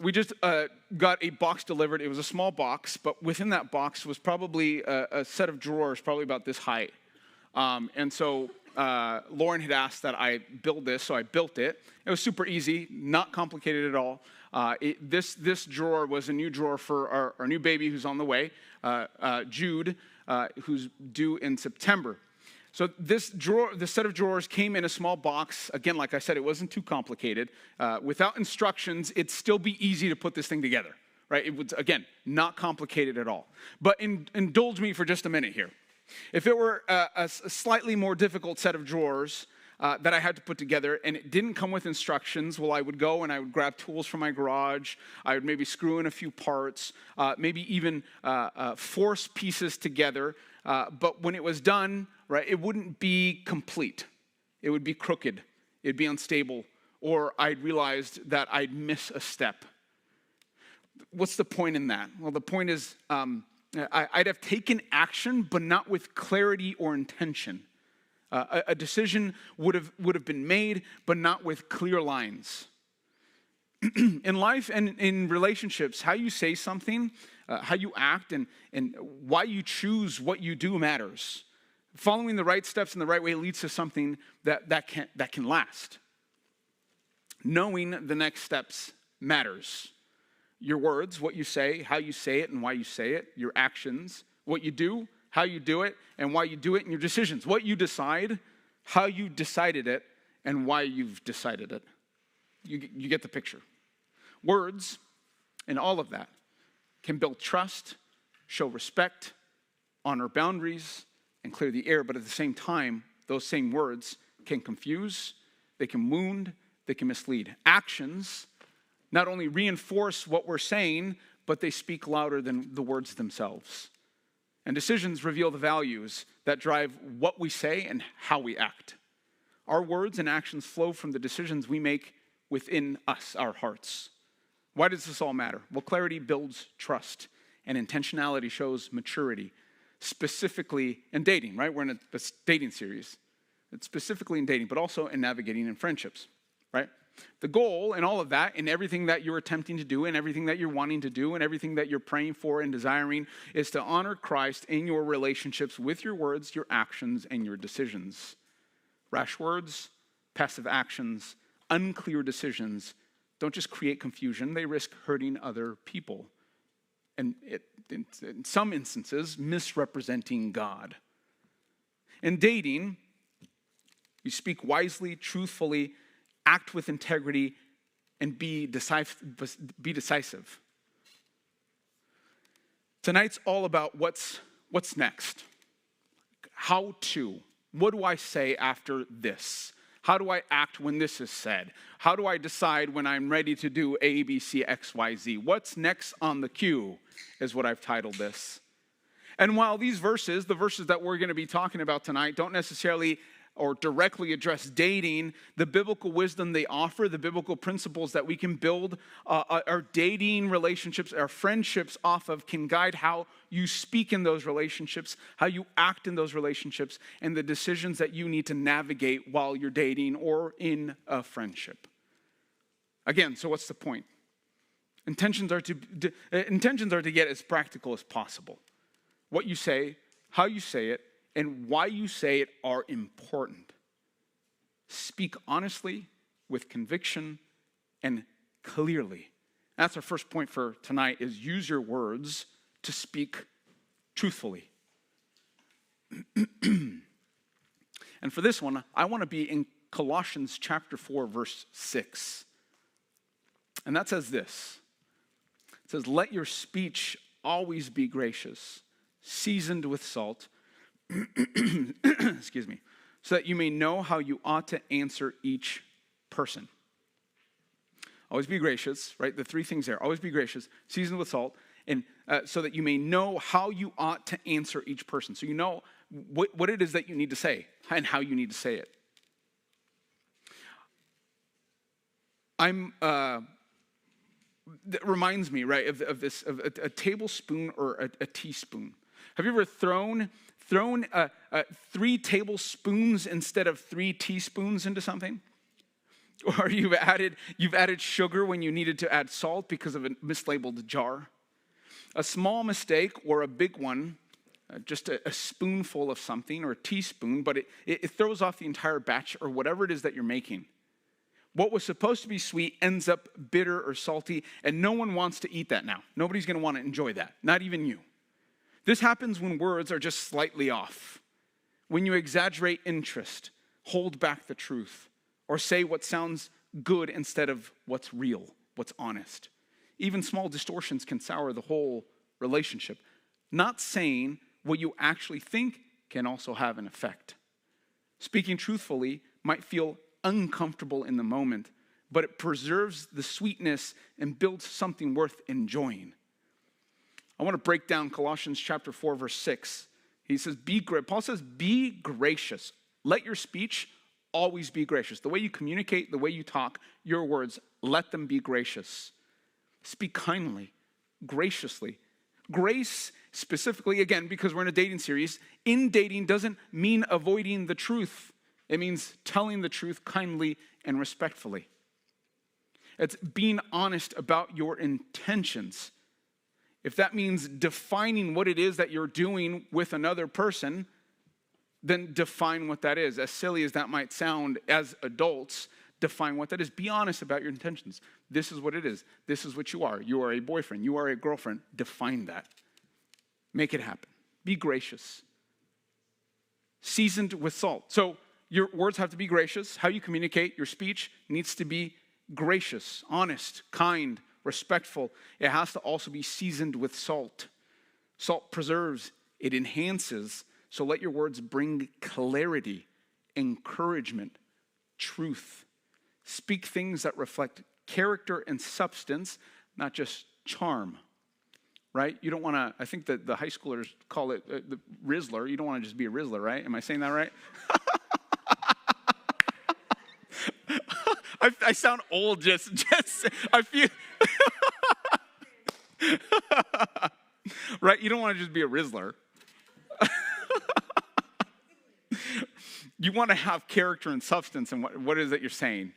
We just got a box delivered. It was a small box, but within that box was probably a set of drawers, probably about this height. And so Lauren had asked that I build this, so I built it. It was super easy, not complicated at all. This drawer was a new drawer for our new baby who's on the way, Jude, who's due in September. So this set of drawers came in a small box. Again, like I said, it wasn't too complicated. Without instructions, it'd still be easy to put this thing together, right? It was, again, not complicated at all. But indulge me for just a minute here. If it were a slightly more difficult set of drawers that I had to put together and it didn't come with instructions, well, I would go and I would grab tools from my garage. I would maybe screw in a few parts, maybe even force pieces together. But when it was done, right, it wouldn't be complete. It would be crooked. It'd be unstable. Or I'd realized that I'd miss a step. What's the point in that? Well, the point is I'd have taken action, but not with clarity or intention. A decision would have been made, but not with clear lines. In life and in relationships, how you say something, how you act, and why you choose what you do matters. Following the right steps in the right way leads to something that can last. Knowing the next steps matters. Your words, what you say, how you say it, and why you say it. Your actions, what you do, how you do it, and why you do it, and your decisions. What you decide, how you decided it, and why you've decided it. You get the picture. Words, and all of that, can build trust, show respect, honor boundaries, and clear the air. But at the same time, those same words can confuse, they can wound, they can mislead. Actions not only reinforce what we're saying, but they speak louder than the words themselves. And decisions reveal the values that drive what we say and how we act. Our words and actions flow from the decisions we make within us, our hearts. Why does this all matter? Well, clarity builds trust, and intentionality shows maturity, specifically in dating, right? We're in a dating series. It's specifically in dating, but also in navigating in friendships, right? The goal in all of that, in everything that you're attempting to do, and everything that you're wanting to do, and everything that you're praying for and desiring, is to honor Christ in your relationships with your words, your actions, and your decisions. Rash words, passive actions, unclear decisions don't just create confusion, they risk hurting other people. And in some instances, misrepresenting God. In dating, you speak wisely, truthfully, act with integrity, and be decisive. Tonight's all about what's next. How to. What do I say after this? How do I act when this is said? How do I decide when I'm ready to do A, B, C, X, Y, Z? What's next on the queue is what I've titled this. And while these verses, the verses that we're going to be talking about tonight, don't necessarily or directly address dating, the biblical wisdom they offer, the biblical principles that we can build our dating relationships, our friendships off of, can guide how you speak in those relationships, how you act in those relationships, and the decisions that you need to navigate while you're dating or in a friendship. Again, so what's the point? Intentions are to get as practical as possible. What you say, how you say it, and why you say it are important. Speak honestly, with conviction, and clearly. That's our first point for tonight, is use your words to speak truthfully. And for this one, I want to be in Colossians chapter 4, verse 6. And that says this. It says, "Let your speech always be gracious, seasoned with salt," excuse me, "so that you may know how you ought to answer each person." Always be gracious, right? The three things there. Always be gracious, seasoned with salt, and so that you may know how you ought to answer each person. So you know what it is that you need to say and how you need to say it. That reminds me, right, of a tablespoon or a teaspoon. Have you ever thrown 3 tablespoons instead of 3 teaspoons into something? Or you've added sugar when you needed to add salt because of a mislabeled jar. A small mistake or a big one, just a spoonful of something or a teaspoon, but it throws off the entire batch or whatever it is that you're making. What was supposed to be sweet ends up bitter or salty, and no one wants to eat that now. Nobody's going to want to enjoy that, not even you. This happens when words are just slightly off, when you exaggerate interest, hold back the truth, or say what sounds good instead of what's real, what's honest. Even small distortions can sour the whole relationship. Not saying what you actually think can also have an effect. Speaking truthfully might feel uncomfortable in the moment, but it preserves the sweetness and builds something worth enjoying. I want to break down Colossians chapter 4, verse 6. Paul says, be gracious. Let your speech always be gracious. The way you communicate, the way you talk, your words, let them be gracious. Speak kindly, graciously. Grace, specifically, again, because we're in a dating series, in dating doesn't mean avoiding the truth. It means telling the truth kindly and respectfully. It's being honest about your intentions. If that means defining what it is that you're doing with another person, then define what that is. As silly as that might sound, as adults, define what that is. Be honest about your intentions. This is what it is. This is what you are. You are a boyfriend. You are a girlfriend. Define that. Make it happen. Be gracious. Seasoned with salt. So your words have to be gracious. How you communicate, your speech needs to be gracious, honest, kind, respectful. It has to also be seasoned with salt. Salt preserves, it enhances. So let your words bring clarity, encouragement, truth. Speak things that reflect character and substance, not just charm. Right? You don't want to, I think that the high schoolers call it the Rizzler. You don't want to just be a Rizzler, right? Am I saying that right? I sound old just I feel right? You don't want to just be a Rizzler. You want to have character and substance in what it is that you're saying,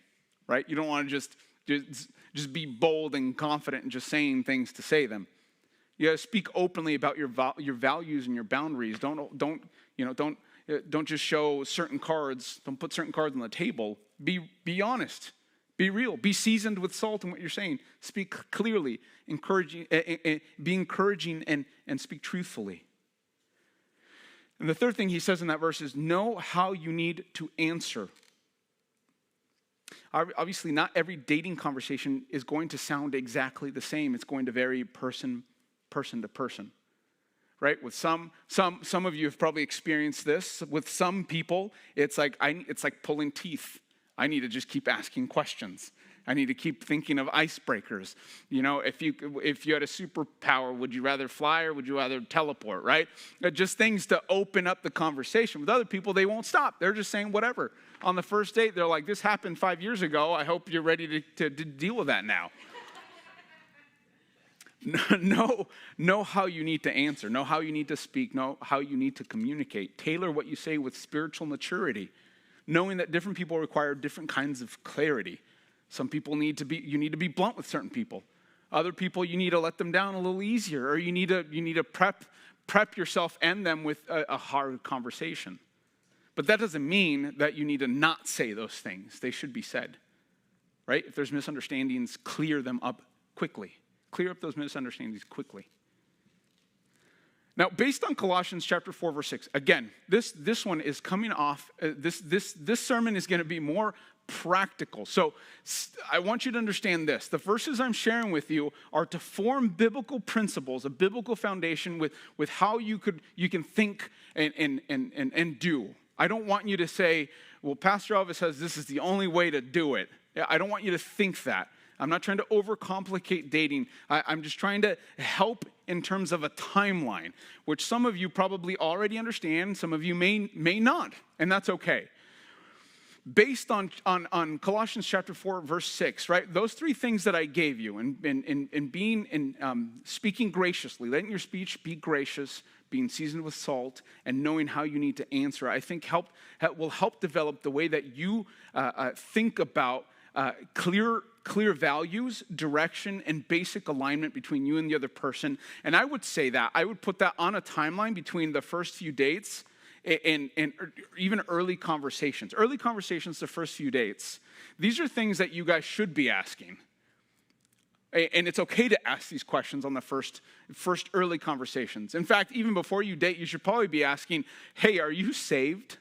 right? You don't want to just be bold and confident and just saying things to say them. You got to speak openly about your values and your boundaries. Don't just show certain cards. Don't put certain cards on the table. Be honest. Be real. Be seasoned with salt in what you're saying. Speak clearly, be encouraging, and speak truthfully. And the third thing he says in that verse is know how you need to answer. Obviously, not every dating conversation is going to sound exactly the same. It's going to vary person to person. Right? With some of you have probably experienced this. With some people, it's like pulling teeth. I need to just keep asking questions. I need to keep thinking of icebreakers. You know, if you had a superpower, would you rather fly or would you rather teleport, right? Just things to open up the conversation. With other people, they won't stop. They're just saying whatever. On the first date, they're like, this happened 5 years ago. I hope you're ready to deal with that now. Know how you need to answer. Know how you need to speak. Know how you need to communicate. Tailor what you say with spiritual maturity, knowing that different people require different kinds of clarity. Some people you need to be blunt with certain people. Other people, you need to let them down a little easier, or you need to prep yourself and them with a hard conversation. But that doesn't mean that you need to not say those things. They should be said, right? If there's misunderstandings, clear them up quickly. Clear up those misunderstandings quickly. Now, based on Colossians chapter 4, verse 6, again, this one is coming off, this sermon is going to be more practical. So I want you to understand this. The verses I'm sharing with you are to form biblical principles, a biblical foundation with how you can think and do. I don't want you to say, well, Pastor Elvis says this is the only way to do it. I don't want you to think that. I'm not trying to overcomplicate dating. I'm just trying to help in terms of a timeline, which some of you probably already understand, some of you may not, and that's okay. Based on Colossians chapter 4, verse 6, right? Those three things that I gave you, speaking graciously, letting your speech be gracious, being seasoned with salt, and knowing how you need to answer, I think will help develop the way that you think about clear values, direction, and basic alignment between you and the other person. And I would say that, I would put that on a timeline between the first few dates and even early conversations. Early conversations, the first few dates. These are things that you guys should be asking. And it's okay to ask these questions on the first early conversations. In fact, even before you date, you should probably be asking, hey, are you saved?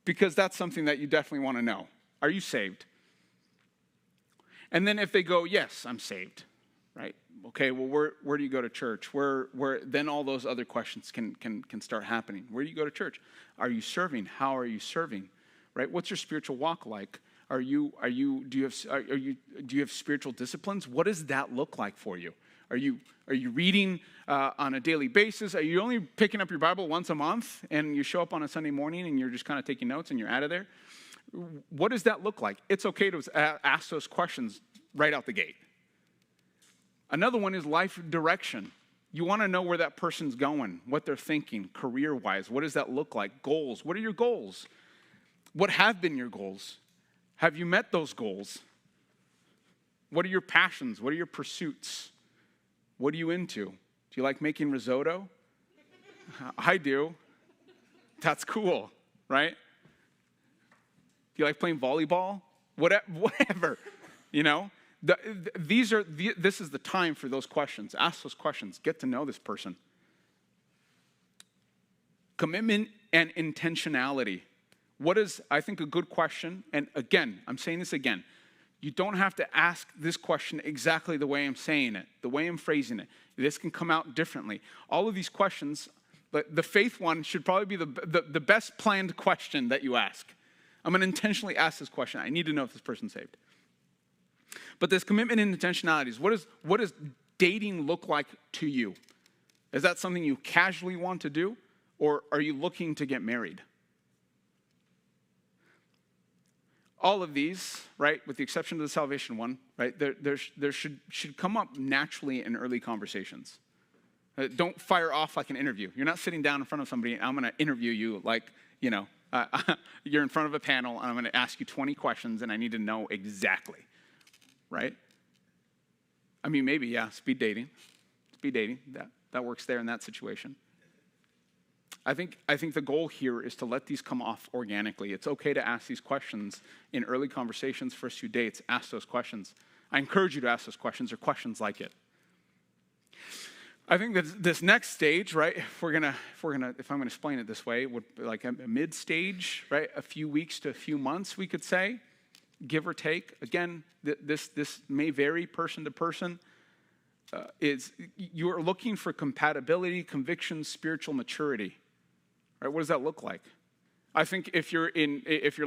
Because that's something that you definitely want to know. Are you saved? And then if they go, yes, I'm saved, right? Okay, well, where do you go to church? Where then all those other questions can start happening. Where do you go to church? Are you serving? How are you serving? Right? What's your spiritual walk like? Do you have spiritual disciplines? What does that look like for you? Are you reading on a daily basis? Are you only picking up your Bible once a month and you show up on a Sunday morning and you're just kind of taking notes and you're out of there? What does that look like? It's okay to ask those questions right out the gate. Another one is life direction. You want to know where that person's going, what they're thinking, career-wise. What does that look like? Goals. What are your goals? What have been your goals? Have you met those goals? What are your passions? What are your pursuits? What are you into? Do you like making risotto? I do. That's cool, right? Do you like playing volleyball? Whatever, you know? This is the time for those questions. Ask those questions. Get to know this person. Commitment and intentionality. What is, I think, a good question? And again, I'm saying this again. You don't have to ask this question exactly the way I'm saying it, the way I'm phrasing it. This can come out differently. All of these questions, but the faith one should probably be the best planned question that you ask. I'm going to intentionally ask this question. I need to know if this person's saved. But this commitment and intentionalities, what does dating look like to you? Is that something you casually want to do? Or are you looking to get married? All of these, right, with the exception of the salvation one, right, there should come up naturally in early conversations. Don't fire off like an interview. You're not sitting down in front of somebody and I'm going to interview you like, you know, you're in front of a panel and I'm going to ask you 20 questions and I need to know exactly, right? I mean, maybe, yeah, speed dating. That works there in that situation. I think the goal here is to let these come off organically. It's okay to ask these questions in early conversations, first few dates. Ask those questions. I encourage you to ask those questions or questions like it. I think that this next stage, right? If I'm gonna explain it this way, would like a mid stage, right? A few weeks to a few months, we could say, give or take. Again, this may vary person to person. Is you're looking for compatibility, conviction, spiritual maturity. Right? What does that look like? I think if you're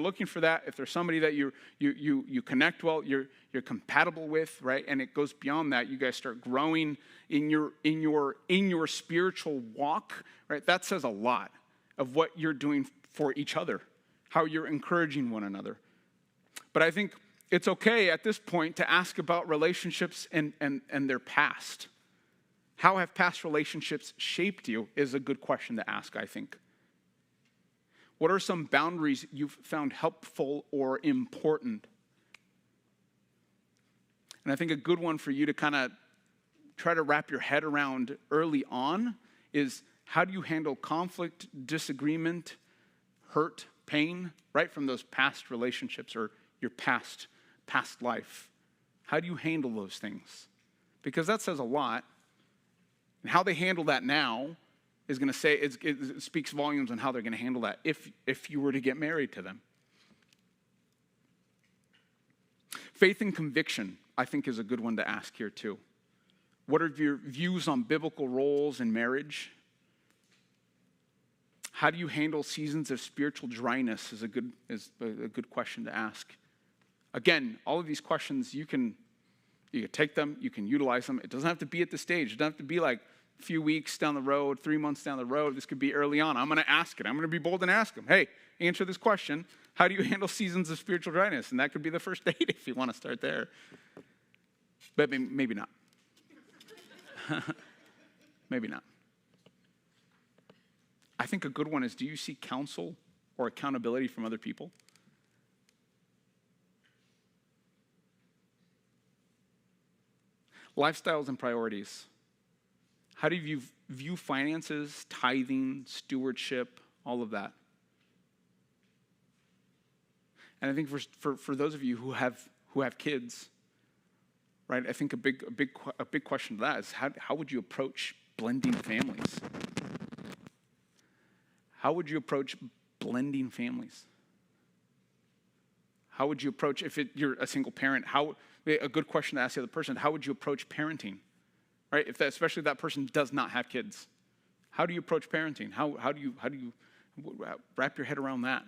looking for that, if there's somebody that you connect well, you're compatible with, right? And it goes beyond that, you guys start growing in your spiritual walk, right? That says a lot of what you're doing for each other, how you're encouraging one another. But I think it's okay at this point to ask about relationships and their past. How have past relationships shaped you is a good question to ask, I think. What are some boundaries you've found helpful or important? And I think a good one for you to kind of try to wrap your head around early on is how do you handle conflict, disagreement, hurt, pain, right from those past relationships or your past life? How do you handle those things? Because that says a lot. And how they handle that now is going to say, it speaks volumes on how they're going to handle that if you were to get married to them. Faith and conviction, I think, is a good one to ask here too. What are your views on biblical roles in marriage? How do you handle seasons of spiritual dryness is a good question to ask. Again, all of these questions, you can take them, you can utilize them. It doesn't have to be at the stage. It doesn't have to be like a few weeks down the road, 3 months down the road. This could be early on. I'm going to ask it. I'm going to be bold and ask them, hey, answer this question. How do you handle seasons of spiritual dryness? And that could be the first date if you want to start there. But maybe not. Maybe not. I think a good one is, do you seek counsel or accountability from other people? Lifestyles and priorities. How do you view finances, tithing, stewardship, all of that? And I think for those of you who have kids, right? I think a big question to that is how would you approach blending families? How would you approach blending families? How would you approach, if you're a single parent, a good question to ask the other person, how would you approach parenting? Right? Especially if that person does not have kids. How do you approach parenting? How do you wrap your head around that?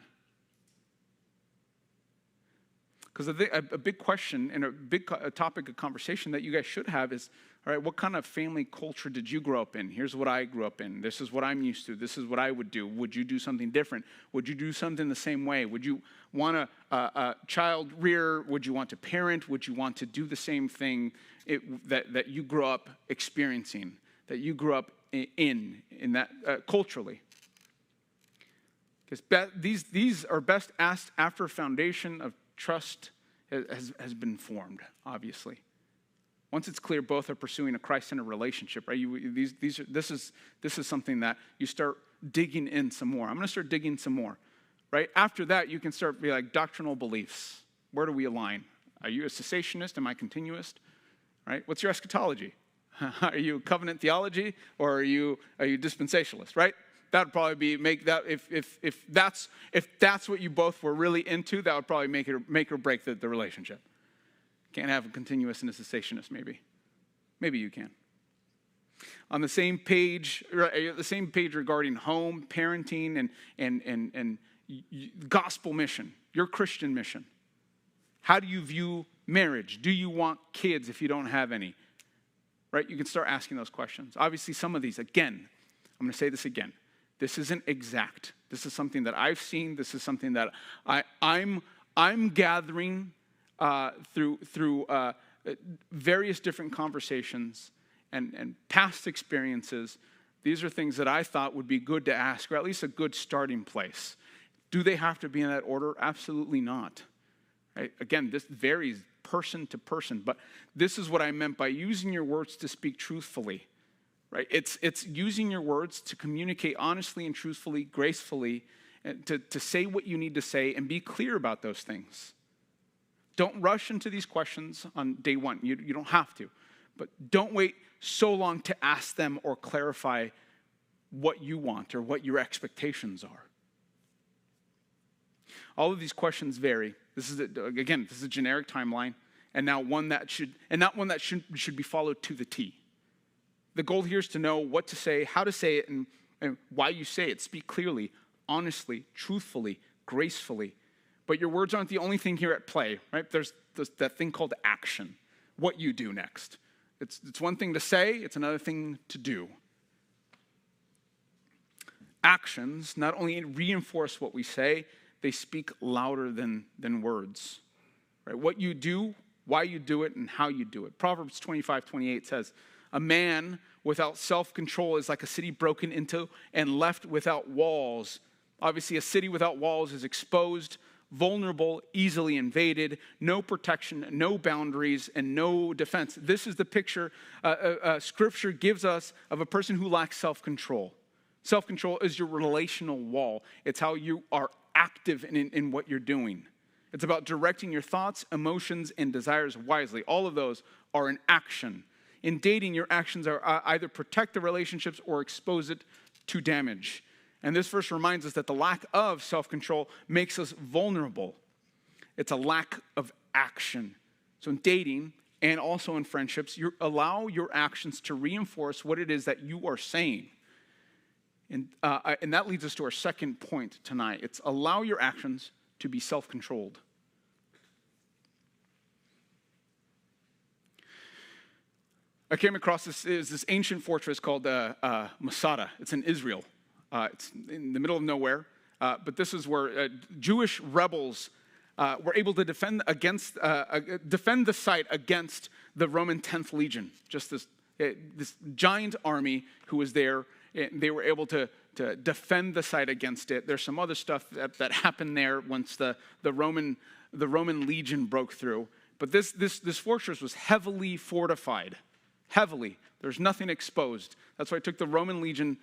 Because a big question and a topic of conversation that you guys should have is, all right, what kind of family culture did you grow up in? Here's what I grew up in. This is what I'm used to. This is what I would do. Would you do something different? Would you do something the same way? Would you want a child rear? Would you want to parent? Would you want to do the same thing that you grew up experiencing, that you grew up in that culturally? Because these are best asked after a foundation of trust has been formed, obviously. Once it's clear both are pursuing a Christ-centered relationship, right? This is something that you start digging in some more. I'm going to start digging some more, right? After that, you can start be like doctrinal beliefs. Where do we align? Are you a cessationist? Am I continuist? Right? What's your eschatology? Are you covenant theology or are you dispensationalist? Right? That would probably if that's what you both were really into, that would probably make or break the relationship. Can't have a continuous and a cessationist, maybe. Maybe you can. On the same page regarding home, parenting, and gospel mission, your Christian mission. How do you view marriage? Do you want kids if you don't have any? Right? You can start asking those questions. Obviously, some of these, again, I'm going to say this again. This isn't exact. This is something that I've seen. This is something that I'm gathering through various different conversations and past experiences. These are things that I thought would be good to ask, or at least a good starting place. Do they have to be in that order? Absolutely not. Right? Again, this varies person to person, but this is what I meant by using your words to speak truthfully. Right? It's using your words to communicate honestly and truthfully, gracefully, and to say what you need to say and be clear about those things. Don't rush into these questions on day one. You don't have to. But don't wait so long to ask them or clarify what you want or what your expectations are. All of these questions vary. This is a generic timeline, and now one that should be followed to the T. The goal here is to know what to say, how to say it, and why you say it. Speak clearly, honestly, truthfully, gracefully. But your words aren't the only thing here at play, right? There's that thing called action, what you do next. It's one thing to say, it's another thing to do. Actions not only reinforce what we say, they speak louder than words. Right? What you do, why you do it, and how you do it. Proverbs 25:28 says, "A man without self-control is like a city broken into and left without walls." Obviously, a city without walls is exposed, vulnerable, easily invaded, no protection, no boundaries, and no defense. This is the picture Scripture gives us of a person who lacks self-control. Self-control is your relational wall. It's how you are active in what you're doing. It's about directing your thoughts, emotions, and desires wisely. All of those are in action. In dating, your actions are either protect the relationships or expose it to damage. And this verse reminds us that the lack of self-control makes us vulnerable. It's a lack of action. So in dating and also in friendships, you allow your actions to reinforce what it is that you are saying. And that leads us to our second point tonight. It's allow your actions to be self-controlled. I came across this ancient fortress called Masada. It's in Israel. It's in the middle of nowhere. But this is where Jewish rebels were able to defend the site against the Roman 10th Legion. Just this giant army who was there. They were able to defend the site against it. There's some other stuff that happened there once the Roman Legion broke through. But this fortress was heavily fortified. heavily. There's nothing exposed. That's why it took the Roman legion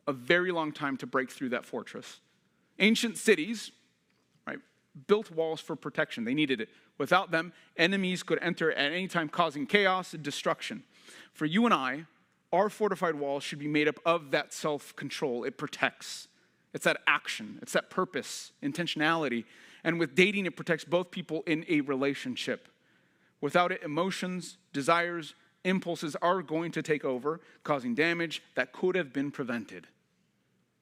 a very long time to break through that fortress. Ancient cities, right, built walls for protection. They needed it. Without them, enemies could enter at any time, causing chaos and destruction. For you and I, our fortified walls should be made up of that self-control. It protects. It's that action. It's that purpose, intentionality. And with dating, it protects both people in a relationship. Without it, emotions, desires, impulses are going to take over, causing damage that could have been prevented.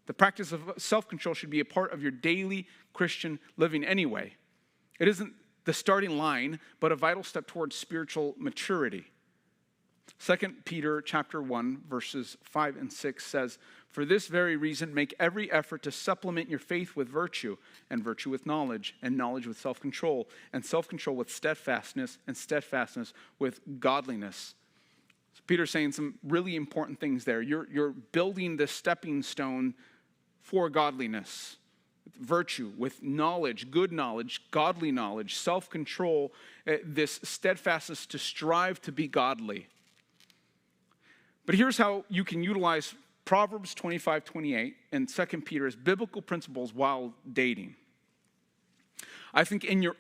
The practice of self-control should be a part of your daily Christian living anyway. It isn't the starting line, but a vital step towards spiritual maturity. 2 Peter chapter 1, verses 5 and 6 says, "For this very reason, make every effort to supplement your faith with virtue, and virtue with knowledge, and knowledge with self-control, and self-control with steadfastness, and steadfastness with godliness." So Peter's saying some really important things there. You're building the stepping stone for godliness, with virtue, with knowledge, good knowledge, godly knowledge, self-control, this steadfastness to strive to be godly. But here's how you can utilize Proverbs 25:28 and 2 Peter as biblical principles while dating. I think in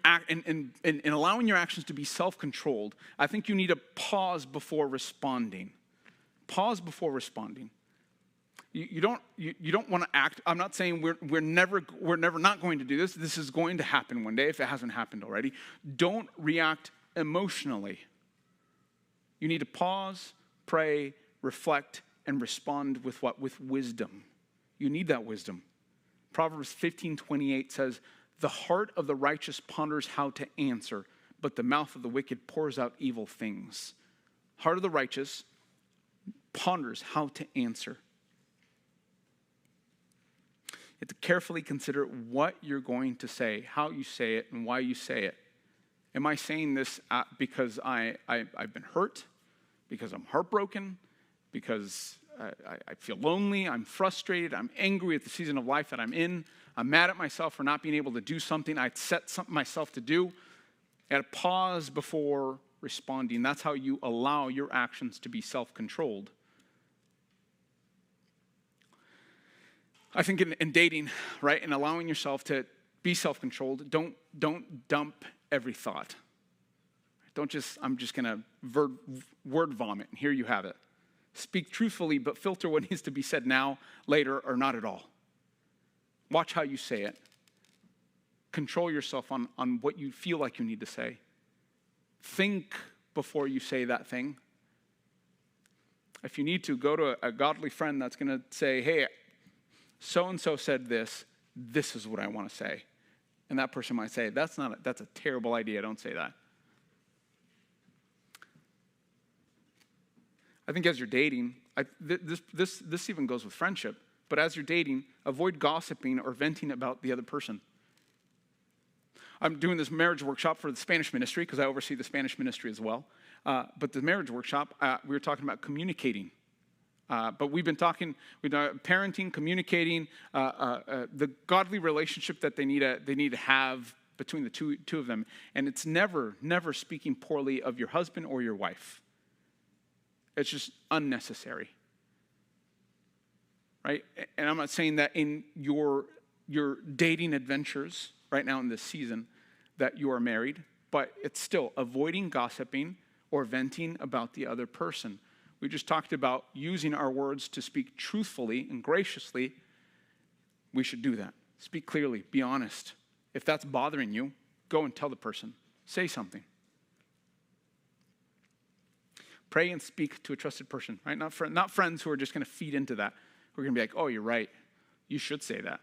allowing your actions to be self-controlled, I think you need to pause before responding. Pause before responding. You don't want to act. I'm not saying we're never not going to do this. This is going to happen one day if it hasn't happened already. Don't react emotionally. You need to pause, pray, reflect, and respond with what? With wisdom. You need that wisdom. Proverbs 15:28 says, "The heart of the righteous ponders how to answer, but the mouth of the wicked pours out evil things." Heart of the righteous ponders how to answer. You have to carefully consider what you're going to say, how you say it, and why you say it. Am I saying this because I've been hurt, because I'm heartbroken, because I feel lonely, I'm frustrated, I'm angry at the season of life that I'm in, I'm mad at myself for not being able to do something I'd set something myself to do? I got to pause before responding. That's how you allow your actions to be self-controlled. I think in dating, right, and allowing yourself to be self-controlled, don't dump every thought. Don't just, I'm just going to word vomit, and here you have it. Speak truthfully, but filter what needs to be said now, later, or not at all. Watch how you say it. Control yourself on what you feel like you need to say. Think before you say that thing. If you need to, go to a godly friend that's going to say, "Hey, so-and-so said this. This is what I want to say." And that person might say, that's a terrible idea. Don't say that. I think as you're dating, this even goes with friendship, but as you're dating, avoid gossiping or venting about the other person. I'm doing this marriage workshop for the Spanish ministry because I oversee the Spanish ministry as well. But the marriage workshop, we were talking about communicating. But we've been talking, parenting, communicating, the godly relationship that they need to have between the two of them. And it's never speaking poorly of your husband or your wife. It's just unnecessary, right? And I'm not saying that in your dating adventures right now in this season that you are married, but it's still avoiding gossiping or venting about the other person. We just talked about using our words to speak truthfully and graciously. We should do that. Speak clearly. Be honest. If that's bothering you, go and tell the person. Say something. Pray and speak to a trusted person, right? Not friends who are just going to feed into that. Who are going to be like, "Oh, you're right. You should say that."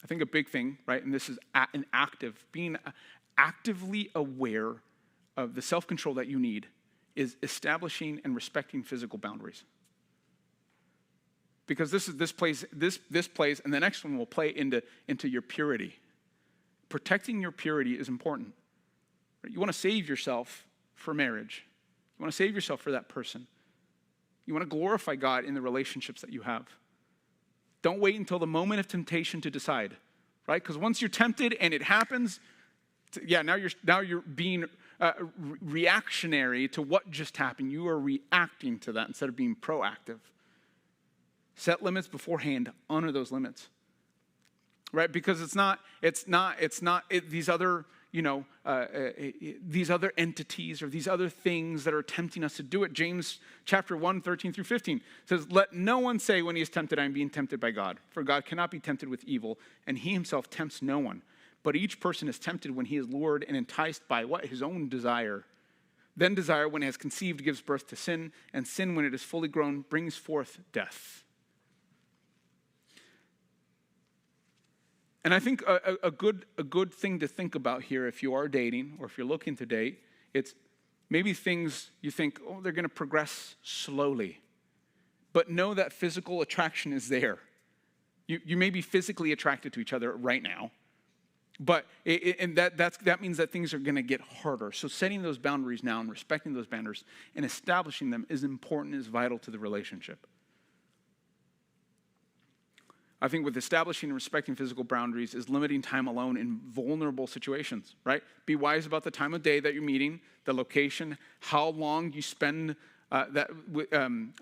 I think a big thing, right, and this is being actively aware of the self-control that you need is establishing and respecting physical boundaries. Because this plays, and the next one will play into your purity. Protecting your purity is important. You want to save yourself for marriage. You want to save yourself for that person. You want to glorify God in the relationships that you have. Don't wait until the moment of temptation to decide, right? Because once you're tempted and it happens, Now you're being reactionary to what just happened. You are reacting to that instead of being proactive. Set limits beforehand. Honor those limits, right? Because these other these other entities or these other things that are tempting us to do it. James chapter 1, 13 through 15 says, "Let no one say when he is tempted, I am being tempted by God. For God cannot be tempted with evil, and he himself tempts no one. But each person is tempted when he is lured and enticed by" what? His own desire. "Then desire, when it has conceived, gives birth to sin, and sin, when it is fully grown, brings forth death." And I think a good thing to think about here, if you are dating or if you're looking to date, it's maybe things you think, oh, they're going to progress slowly. But know that physical attraction is there. You may be physically attracted to each other right now, but that means that things are going to get harder. So setting those boundaries now and respecting those boundaries and establishing them is important, is vital to the relationship. I think with establishing and respecting physical boundaries is limiting time alone in vulnerable situations, right? Be wise about the time of day that you're meeting, the location, how long you spend time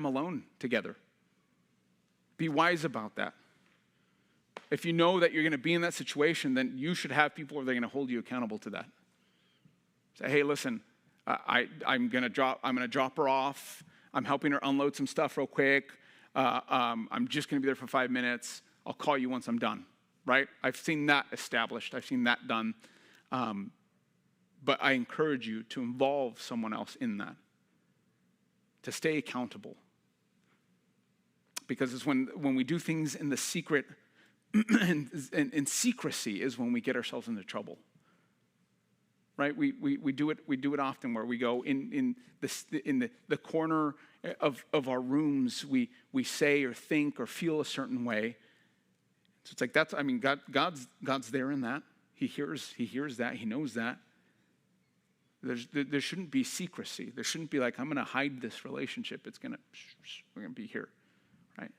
alone together. Be wise about that. If you know that you're going to be in that situation, then you should have people who are going to hold you accountable to that. Say, hey, listen, I'm going to drop her off. I'm helping her unload some stuff real quick. I'm just going to be there for 5 minutes. I'll call you once I'm done, right? I've seen that established. I've seen that done. But I encourage you to involve someone else in that, to stay accountable. Because it's when we do things in the secret, in secrecy is when we get ourselves into trouble. Right? We do it often where we go in the corner of our rooms, we say or think or feel a certain way. So it's like God's there in that. He hears that, he knows that. There shouldn't be secrecy. There shouldn't be like, I'm gonna hide this relationship. We're gonna be here. Right?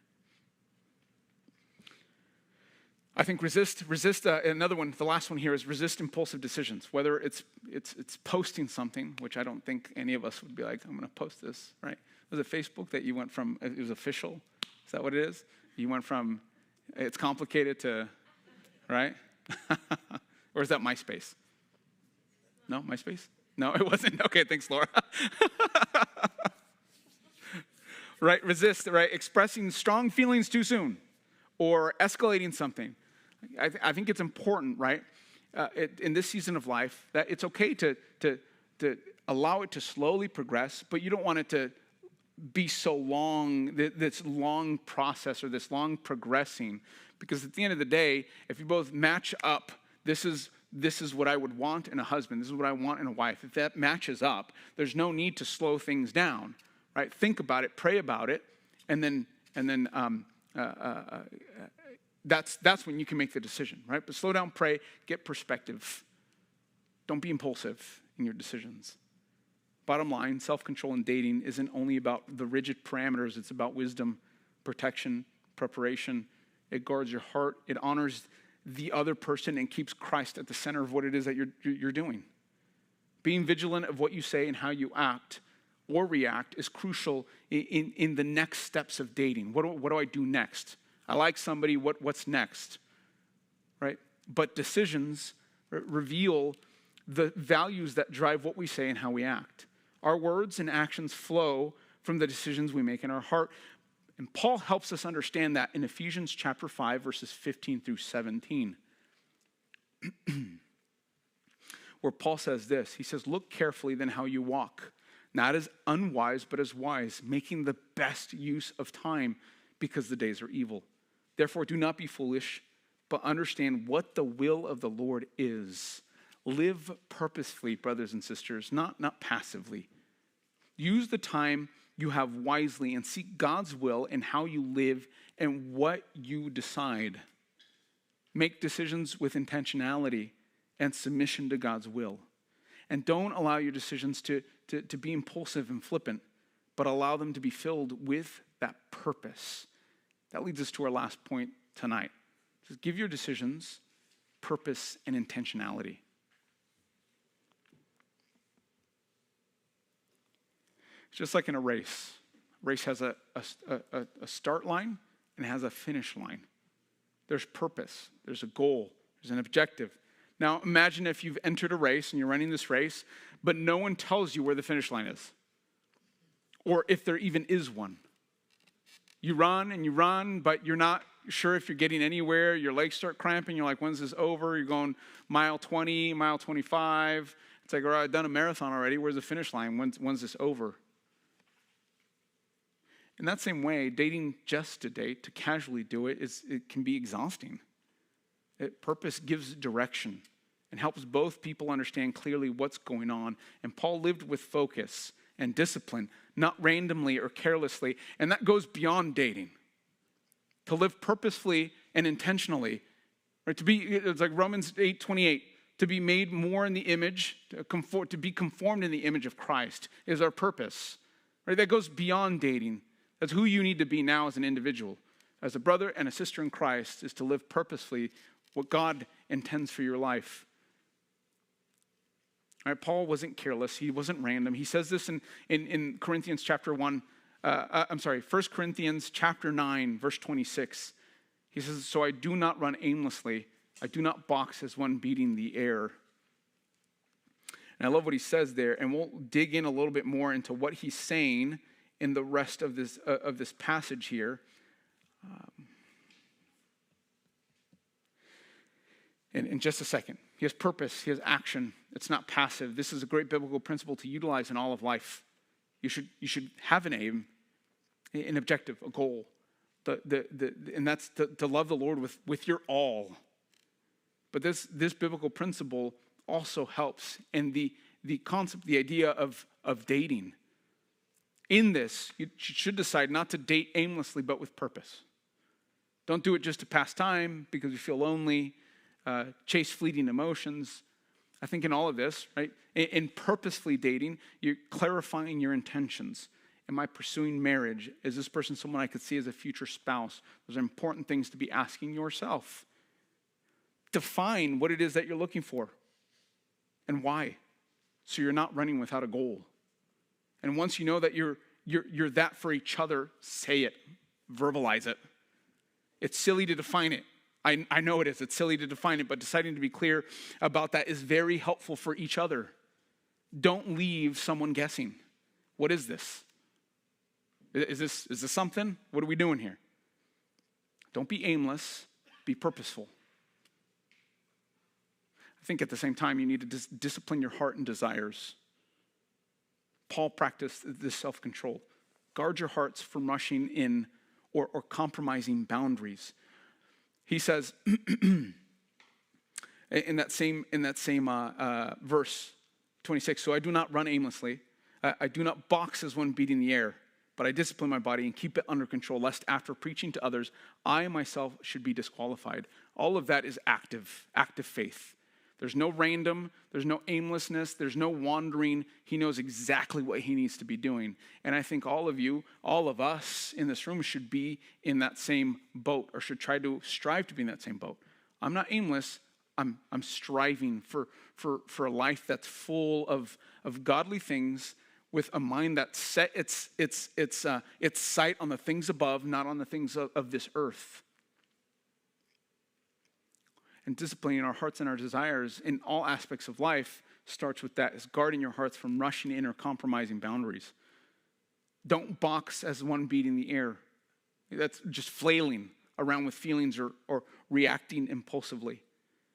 I think resist. Another one, the last one here is resist impulsive decisions. Whether it's posting something, which I don't think any of us would be like, I'm going to post this, right? Was it Facebook that you went from, it was official? Is that what it is? You went from, it's complicated to, right? Or is that MySpace? No, MySpace? No, it wasn't. Okay, thanks, Laura. Right, resist, right? Expressing strong feelings too soon or escalating something. I think it's important, right, in this season of life, that it's okay to allow it to slowly progress, but you don't want it to be so long, this long process or this long progressing, because at the end of the day, if you both match up, this is what I would want in a husband, this is what I want in a wife. If that matches up, there's no need to slow things down, right? Think about it, pray about it, and then that's when you can make the decision, right? But slow down, pray, get perspective. Don't be impulsive in your decisions. Bottom line, self-control in dating isn't only about the rigid parameters. It's about wisdom, protection, preparation. It guards your heart. It honors the other person and keeps Christ at the center of what it is that you're doing. Being vigilant of what you say and how you act or react is crucial in the next steps of dating. What do I do next? I like somebody, what's next, right? But decisions reveal the values that drive what we say and how we act. Our words and actions flow from the decisions we make in our heart. And Paul helps us understand that in Ephesians chapter 5, verses 15 through 17. Where Paul says this, he says, look carefully then how you walk, not as unwise, but as wise, making the best use of time because the days are evil. Therefore, do not be foolish, but understand what the will of the Lord is. Live purposefully, brothers and sisters, not passively. Use the time you have wisely and seek God's will in how you live and what you decide. Make decisions with intentionality and submission to God's will. And don't allow your decisions to be impulsive and flippant, but allow them to be filled with that purpose. That leads us to our last point tonight. Just give your decisions purpose and intentionality. It's just like in a race. A race has a start line and has a finish line. There's purpose, there's a goal, there's an objective. Now imagine if you've entered a race and you're running this race, but no one tells you where the finish line is, or if there even is one. You run, but you're not sure if you're getting anywhere. Your legs start cramping. You're like, when's this over? You're going mile 20, mile 25. It's like, all right, I've done a marathon already. Where's the finish line? When's this over? In that same way, dating just to date, to casually do it, it can be exhausting. Purpose gives direction and helps both people understand clearly what's going on. And Paul lived with focus and discipline, not randomly or carelessly. And that goes beyond dating. To live purposefully and intentionally, or it's like Romans 8:28, to be made more in the image, to be conformed in the image of Christ is our purpose. Right? That goes beyond dating. That's who you need to be now as an individual. As a brother and a sister in Christ is to live purposefully what God intends for your life. All right, Paul wasn't careless. He wasn't random. He says this in Corinthians chapter 1. 1 Corinthians chapter 9, verse 26. He says, so I do not run aimlessly. I do not box as one beating the air. And I love what he says there. And we'll dig in a little bit more into what he's saying in the rest of this passage here. In just a second. He has purpose. He has action. It's not passive. This is a great biblical principle to utilize in all of life. You should have an aim, an objective, a goal. And that's to love the Lord with your all. But this biblical principle also helps in the concept, the idea of dating. In this, you should decide not to date aimlessly, but with purpose. Don't do it just to pass time because you feel lonely, chase fleeting emotions. I think in all of this, right, in purposefully dating, you're clarifying your intentions. Am I pursuing marriage? Is this person someone I could see as a future spouse? Those are important things to be asking yourself. Define what it is that you're looking for and why, so you're not running without a goal. And once you know that you're that for each other, say it, verbalize it. It's silly to define it. I know it is. It's silly to define it, but deciding to be clear about that is very helpful for each other. Don't leave someone guessing. What is this? Is this something? What are we doing here? Don't be aimless. Be purposeful. I think at the same time, you need to discipline your heart and desires. Paul practiced this self-control. Guard your hearts from rushing in or compromising boundaries. He says in that same verse 26, so I do not run aimlessly. I do not box as one beating the air, but I discipline my body and keep it under control, lest after preaching to others, I myself should be disqualified. All of that is active faith. There's no random, there's no aimlessness, there's no wandering. He knows exactly what he needs to be doing. And I think all of us in this room should be in that same boat, or should strive to be in that same boat. I'm not aimless, I'm striving for a life that's full of godly things, with a mind that set its sight on the things above, not on the things of this earth. And disciplining our hearts and our desires in all aspects of life starts with that, is guarding your hearts from rushing in or compromising boundaries. Don't box as one beating the air. That's just flailing around with feelings or reacting impulsively.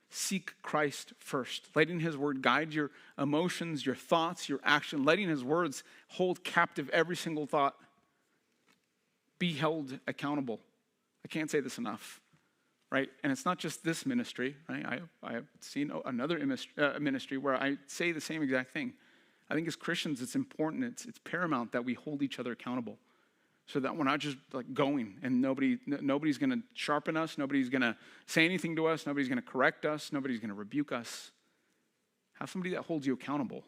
Seek Christ first, letting his word guide your emotions, your thoughts, your action, letting his words hold captive every single thought. Be held accountable. I can't say this enough. Right? And it's not just this ministry, right? I have seen another ministry where I say the same exact thing. I think as Christians, it's important, it's paramount that we hold each other accountable, so that we're not just like going and nobody's going to sharpen us, nobody's going to say anything to us, nobody's going to correct us, nobody's going to rebuke us. Have somebody that holds you accountable.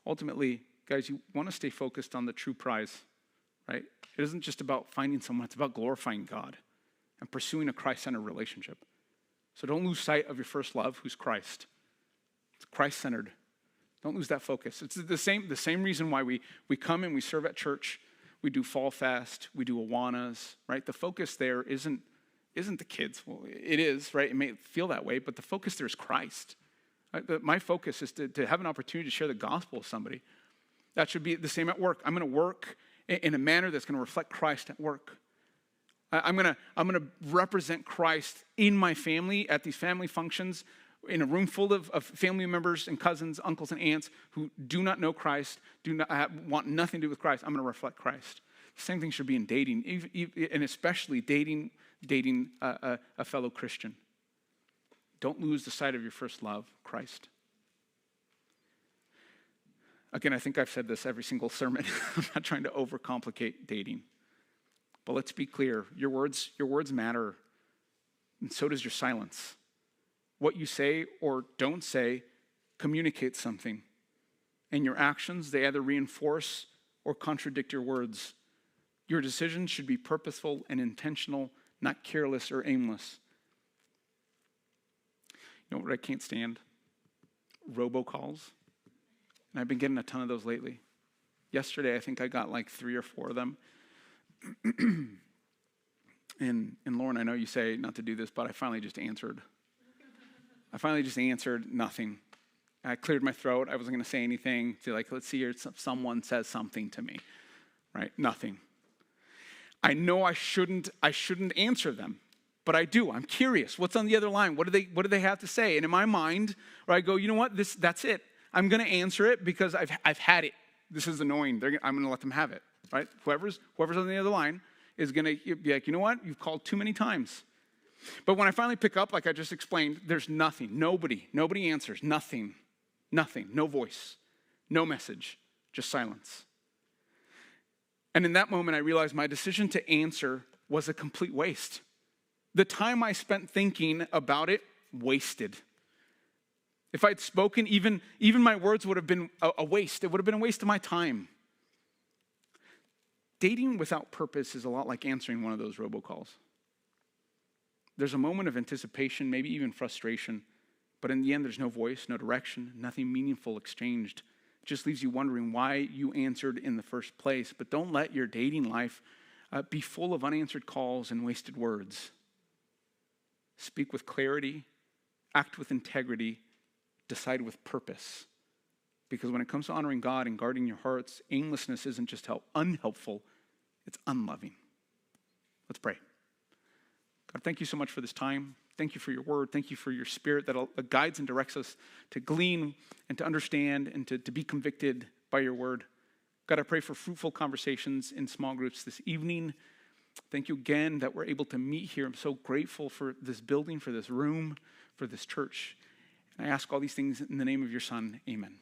Ultimately, guys, you want to stay focused on the true prize, right? It isn't just about finding someone, it's about glorifying God. and pursuing a Christ-centered relationship. So don't lose sight of your first love, who's Christ. It's Christ-centered. Don't lose that focus. It's the same reason why we come and we serve at church. We do Fall Fest. We do Awanas, right? The focus there isn't the kids. Well, it is, right? It may feel that way, but the focus there is Christ. Right? My focus is to have an opportunity to share the gospel with somebody. That should be the same at work. I'm going to work in a manner that's going to reflect Christ at work. I'm going to represent Christ in my family at these family functions, in a room full of family members and cousins, uncles and aunts who do not know Christ, want nothing to do with Christ. I'm going to reflect Christ. The same thing should be in dating, and especially dating a fellow Christian. Don't lose the sight of your first love, Christ. Again, I think I've said this every single sermon. I'm not trying to overcomplicate dating. But let's be clear. Your words matter, and so does your silence. What you say or don't say communicates something. And your actions, they either reinforce or contradict your words. Your decisions should be purposeful and intentional, not careless or aimless. You know what I can't stand? Robocalls. And I've been getting a ton of those lately. Yesterday, I think I got like 3 or 4 of them. And Lauren, I know you say not to do this, but I finally just answered. Nothing. I cleared my throat. I wasn't going to say anything. Let's see if someone says something to me. Right? Nothing. I know I shouldn't answer them, but I do. I'm curious. What's on the other line? What do they have to say? And in my mind, I go, you know what? That's it. I'm going to answer it because I've had it. This is annoying. I'm going to let them have it. Right? Whoever's on the other line is going to be like, you know what? You've called too many times. But when I finally pick up, like I just explained, there's nothing. Nobody answers. Nothing. No voice. No message. Just silence. And in that moment, I realized my decision to answer was a complete waste. The time I spent thinking about it, wasted. If I'd spoken, even my words would have been a waste. It would have been a waste of my time. Dating without purpose is a lot like answering one of those robocalls. There's a moment of anticipation, maybe even frustration, but in the end, there's no voice, no direction, nothing meaningful exchanged. It just leaves you wondering why you answered in the first place. But don't let your dating life be full of unanswered calls and wasted words. Speak with clarity, act with integrity, decide with purpose. Because when it comes to honoring God and guarding your hearts, aimlessness isn't just unhelpful, it's unloving. Let's pray. God, thank you so much for this time. Thank you for your word. Thank you for your spirit that guides and directs us to glean and to understand and to be convicted by your word. God, I pray for fruitful conversations in small groups this evening. Thank you again that we're able to meet here. I'm so grateful for this building, for this room, for this church. And I ask all these things in the name of your Son. Amen.